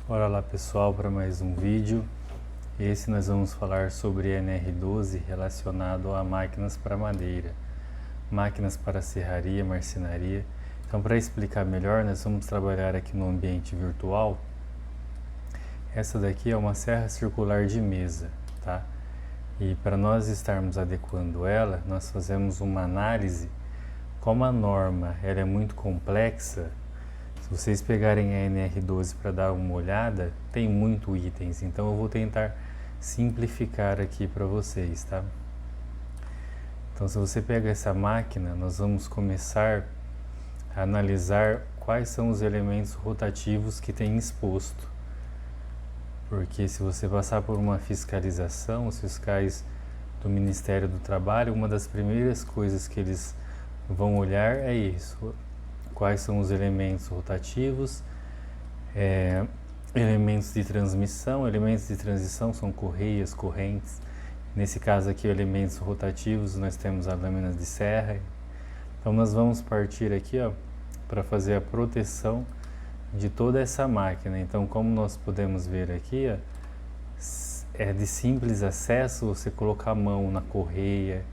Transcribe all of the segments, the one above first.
Bora lá pessoal para mais um vídeo. Esse nós vamos falar sobre NR12 relacionado a máquinas para madeira, máquinas para serraria, marcenaria. Então, para explicar melhor, nós vamos trabalhar aqui no ambiente virtual. Essa daqui é uma serra circular de mesa, tá? E para nós estarmos adequando ela, nós fazemos uma análise. Como a norma ela é muito complexa, se vocês pegarem a NR12 para dar uma olhada, tem muito itens, então eu vou tentar simplificar aqui para vocês, tá? Então, se você pega essa máquina, nós vamos começar a analisar quais são os elementos rotativos que tem exposto. Porque se você passar por uma fiscalização, os fiscais do Ministério do Trabalho, uma das primeiras coisas que eles vão olhar é isso. Quais são os elementos rotativos, elementos de transmissão. Elementos de transição são correias, correntes. Nesse caso aqui, elementos rotativos, nós temos as lâminas de serra. Então, nós vamos partir aqui para fazer a proteção de toda essa máquina. Então, como nós podemos ver aqui, é de simples acesso você colocar a mão na correia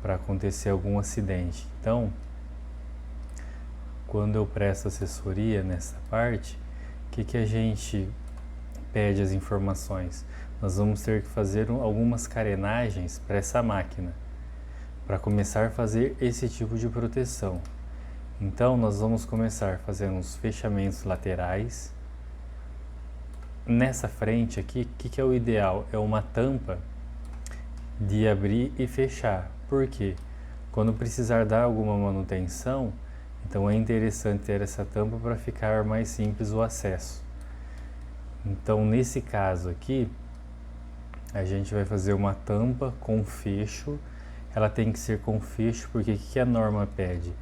para acontecer algum acidente. Então, quando eu presto assessoria nessa parte, o que a gente pede as informações? Nós vamos ter que fazer algumas carenagens para essa máquina, para começar a fazer esse tipo de proteção. Então, nós vamos começar fazendo os fechamentos laterais. Nessa frente aqui, o que é o ideal? É uma tampa de abrir e fechar. Por quê? Quando precisar dar alguma manutenção, então é interessante ter essa tampa para ficar mais simples o acesso. Então, nesse caso aqui, a gente vai fazer uma tampa com fecho. Ela tem que ser com fecho, porque o que a norma pede?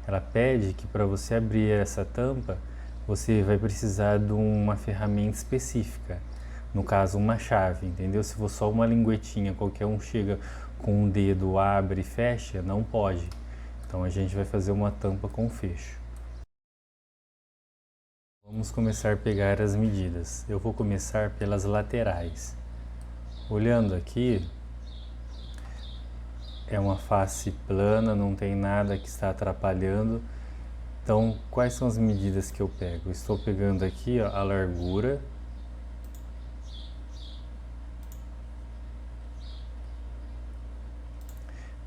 Ela pede que para você abrir essa tampa, você vai precisar de uma ferramenta específica. No caso, uma chave, entendeu? Se for só uma linguetinha, qualquer um chega com um dedo, abre e fecha, não pode. Então, a gente vai fazer uma tampa com fecho. Vamos começar a pegar as medidas. Eu vou começar pelas laterais. Olhando aqui, é uma face plana, não tem nada que está atrapalhando. Então, quais são as medidas que eu pego? Estou pegando aqui a largura.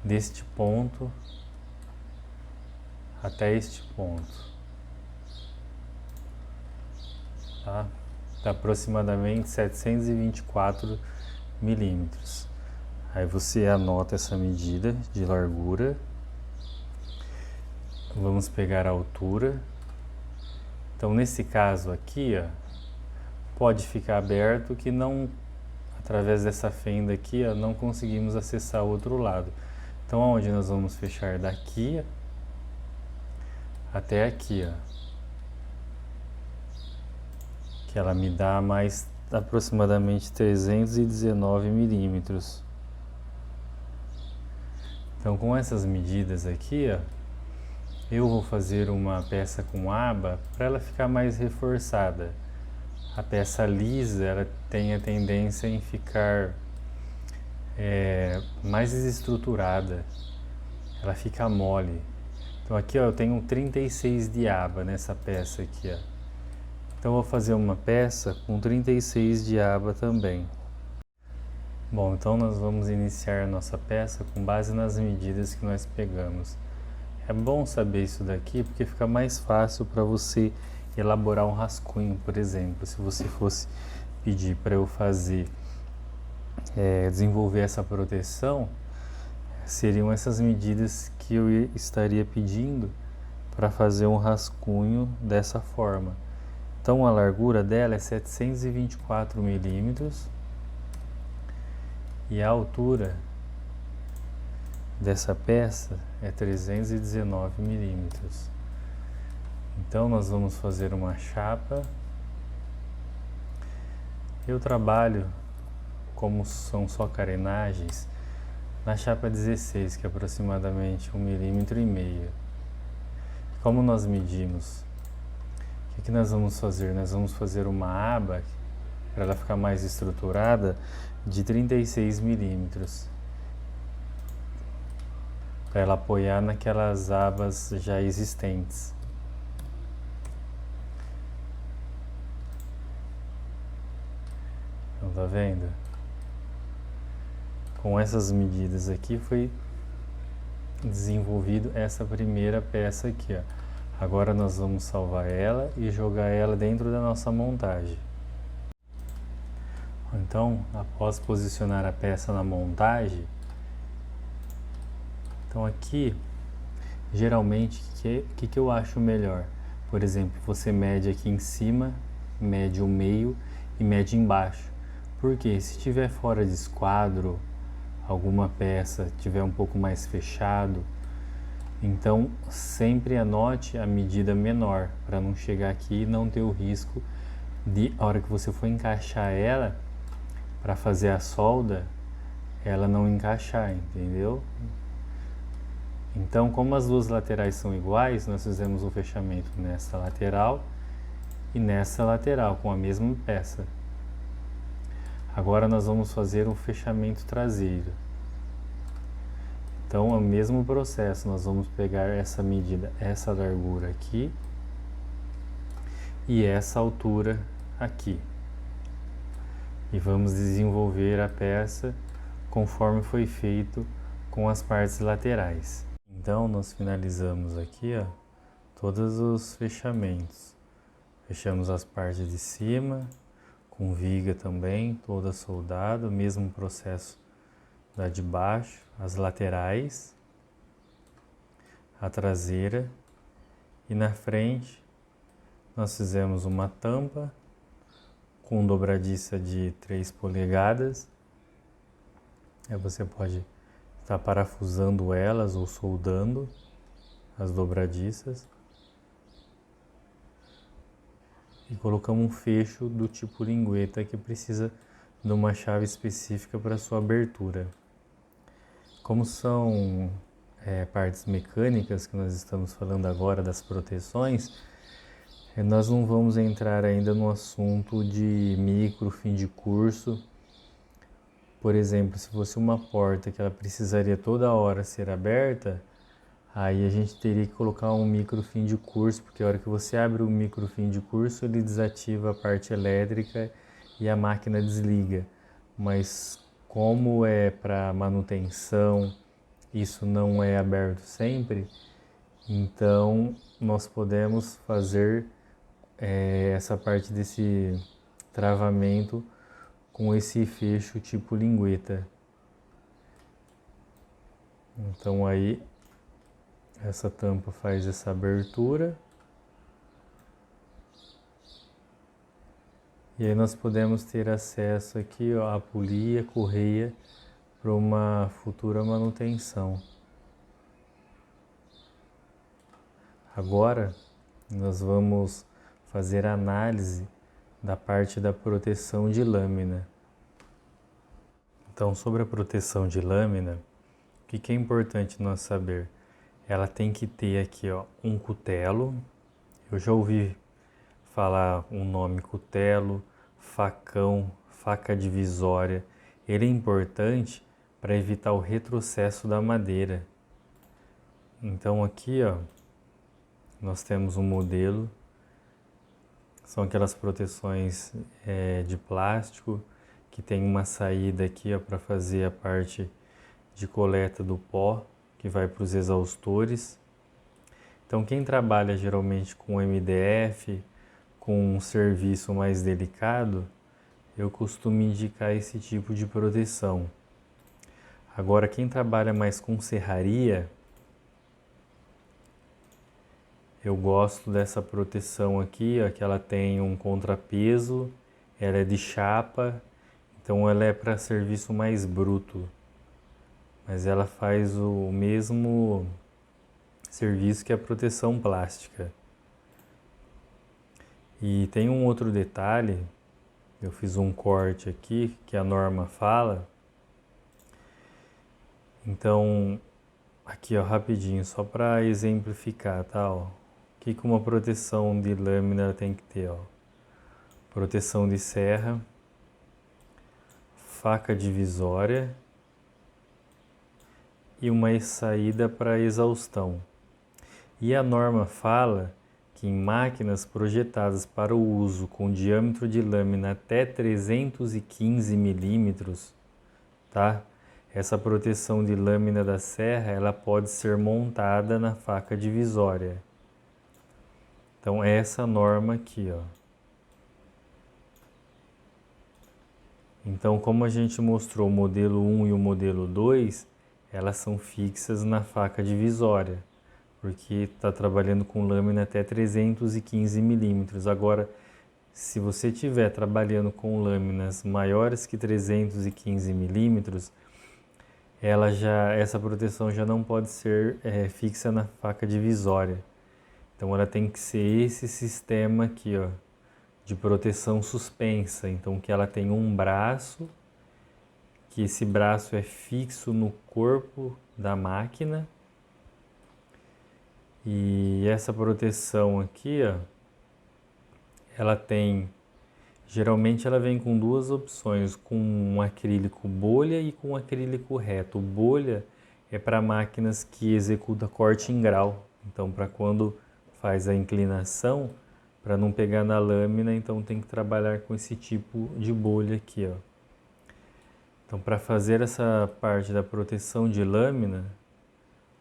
Deste ponto até este ponto. Tá? Tá aproximadamente 724 milímetros. Aí você anota essa medida de largura. Vamos pegar a altura. Então, nesse caso aqui, pode ficar aberto que não, através dessa fenda aqui, não conseguimos acessar o outro lado. Então, onde nós vamos fechar? Daqui até aqui, que ela me dá mais aproximadamente 319 milímetros. Então, com essas medidas aqui, eu vou fazer uma peça com aba para ela ficar mais reforçada. A peça lisa, ela tem a tendência em ficar mais desestruturada, ela fica mole. Então aqui eu tenho 36 de aba nessa peça aqui. Então eu vou fazer uma peça com 36 de aba também. Bom, então nós vamos iniciar a nossa peça com base nas medidas que nós pegamos. É bom saber isso daqui porque fica mais fácil para você elaborar um rascunho, por exemplo. Se você fosse pedir para eu fazer, desenvolver essa proteção, seriam essas medidas que eu estaria pedindo para fazer um rascunho dessa forma. Então a largura dela é 724 milímetros e a altura dessa peça é 319 milímetros. Então nós vamos fazer uma chapa. Eu trabalho, como são só carenagens, na chapa 16, que é aproximadamente 1,5 mm. Como nós medimos que nós vamos fazer? Nós vamos fazer uma aba, para ela ficar mais estruturada, de 36 milímetros. Para ela apoiar naquelas abas já existentes. Então, tá vendo? Com essas medidas aqui foi desenvolvido essa primeira peça aqui, ó. Agora nós vamos salvar ela e jogar ela dentro da nossa montagem. Então, após posicionar a peça na montagem, então aqui, geralmente, o que eu acho melhor? Por exemplo, você mede aqui em cima, mede o meio e mede embaixo. Porque se tiver fora de esquadro, alguma peça tiver um pouco mais fechado, então sempre anote a medida menor, para não chegar aqui e não ter o risco de, a hora que você for encaixar ela, para fazer a solda, ela não encaixar, entendeu? Então, como as duas laterais são iguais, nós fizemos o fechamento nessa lateral e nessa lateral, com a mesma peça. Agora nós vamos fazer o fechamento traseiro. Então, é o mesmo processo, nós vamos pegar essa medida, essa largura aqui e essa altura aqui. E vamos desenvolver a peça conforme foi feito com as partes laterais. Então, nós finalizamos aqui, ó, todos os fechamentos. Fechamos as partes de cima, com viga também, toda soldada, o mesmo processo da de baixo, as laterais, a traseira e na frente nós fizemos uma tampa com dobradiça de 3 polegadas. Aí você pode estar parafusando elas ou soldando as dobradiças. E colocamos um fecho do tipo lingueta que precisa de uma chave específica para sua abertura. Como são partes mecânicas que nós estamos falando agora das proteções, nós não vamos entrar ainda no assunto de micro, fim de curso. Por exemplo, se fosse uma porta que ela precisaria toda hora ser aberta, aí a gente teria que colocar um micro fim de curso, porque a hora que você abre o micro fim de curso, ele desativa a parte elétrica e a máquina desliga. Mas como é para manutenção, isso não é aberto sempre, então nós podemos fazer essa parte desse travamento com esse fecho tipo lingueta. Então aí essa tampa faz essa abertura. E aí nós podemos ter acesso aqui, ó, à polia, correia para uma futura manutenção. Agora nós vamos fazer a análise da parte da proteção de lâmina. Então, sobre a proteção de lâmina, o que é importante nós saber? Ela tem que ter aqui, ó, um cutelo. Eu já ouvi falar um nome cutelo, facão, faca divisória. Ele é importante para evitar o retrocesso da madeira. Então aqui, ó, nós temos um modelo. São aquelas proteções de plástico que tem uma saída aqui para fazer a parte de coleta do pó que vai para os exaustores. Então quem trabalha geralmente com MDF, com um serviço mais delicado, eu costumo indicar esse tipo de proteção. Agora quem trabalha mais com serraria, eu gosto dessa proteção aqui, ó, que ela tem um contrapeso, ela é de chapa, então ela é para serviço mais bruto, mas ela faz o mesmo serviço que a proteção plástica. E tem um outro detalhe, eu fiz um corte aqui que a norma fala, então aqui ó, rapidinho, só para exemplificar, tá? Ó, o que uma proteção de lâmina tem que ter? Ó? Proteção de serra, faca divisória e uma saída para exaustão. E a norma fala que em máquinas projetadas para o uso com diâmetro de lâmina até 315 milímetros, tá? Essa proteção de lâmina da serra, ela pode ser montada na faca divisória. Então, essa norma aqui, ó. Então, como a gente mostrou o modelo 1 e o modelo 2, elas são fixas na faca divisória, porque está trabalhando com lâmina até 315 milímetros. Agora, se você estiver trabalhando com lâminas maiores que 315 milímetros, essa proteção já não pode ser fixa na faca divisória. Então ela tem que ser esse sistema aqui, ó, de proteção suspensa. Então que ela tem um braço, que esse braço é fixo no corpo da máquina. E essa proteção aqui, ó, geralmente ela vem com duas opções, com um acrílico bolha e com um acrílico reto. O bolha é para máquinas que executam corte em grau. Então, para quando faz a inclinação, para não pegar na lâmina, então tem que trabalhar com esse tipo de bolha aqui, ó. Então, para fazer essa parte da proteção de lâmina,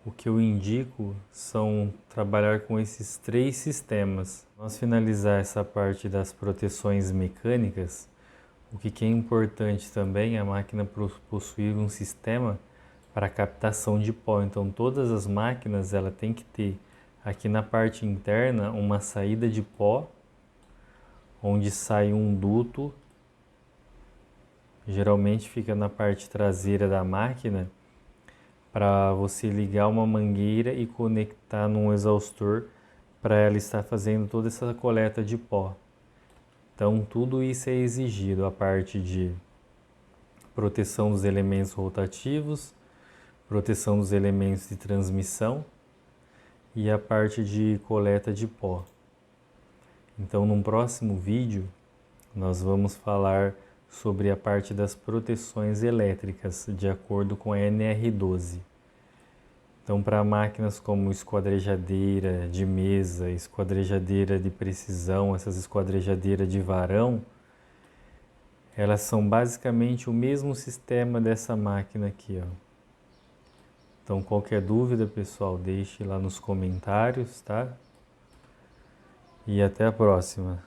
o que eu indico são trabalhar com esses três sistemas. Nós finalizar essa parte das proteções mecânicas, o que é importante também é a máquina possuir um sistema para captação de pó. Então todas as máquinas ela tem que ter aqui na parte interna uma saída de pó, onde sai um duto, geralmente fica na parte traseira da máquina, para você ligar uma mangueira e conectar num exaustor para ela estar fazendo toda essa coleta de pó. Então tudo isso é exigido, a parte de proteção dos elementos rotativos, proteção dos elementos de transmissão e a parte de coleta de pó. Então num próximo vídeo nós vamos falar sobre a parte das proteções elétricas, de acordo com a NR12. Então, para máquinas como esquadrejadeira de mesa, esquadrejadeira de precisão, essas esquadrejadeiras de varão, elas são basicamente o mesmo sistema dessa máquina aqui, ó. Então, qualquer dúvida, pessoal, deixe lá nos comentários, tá? E até a próxima.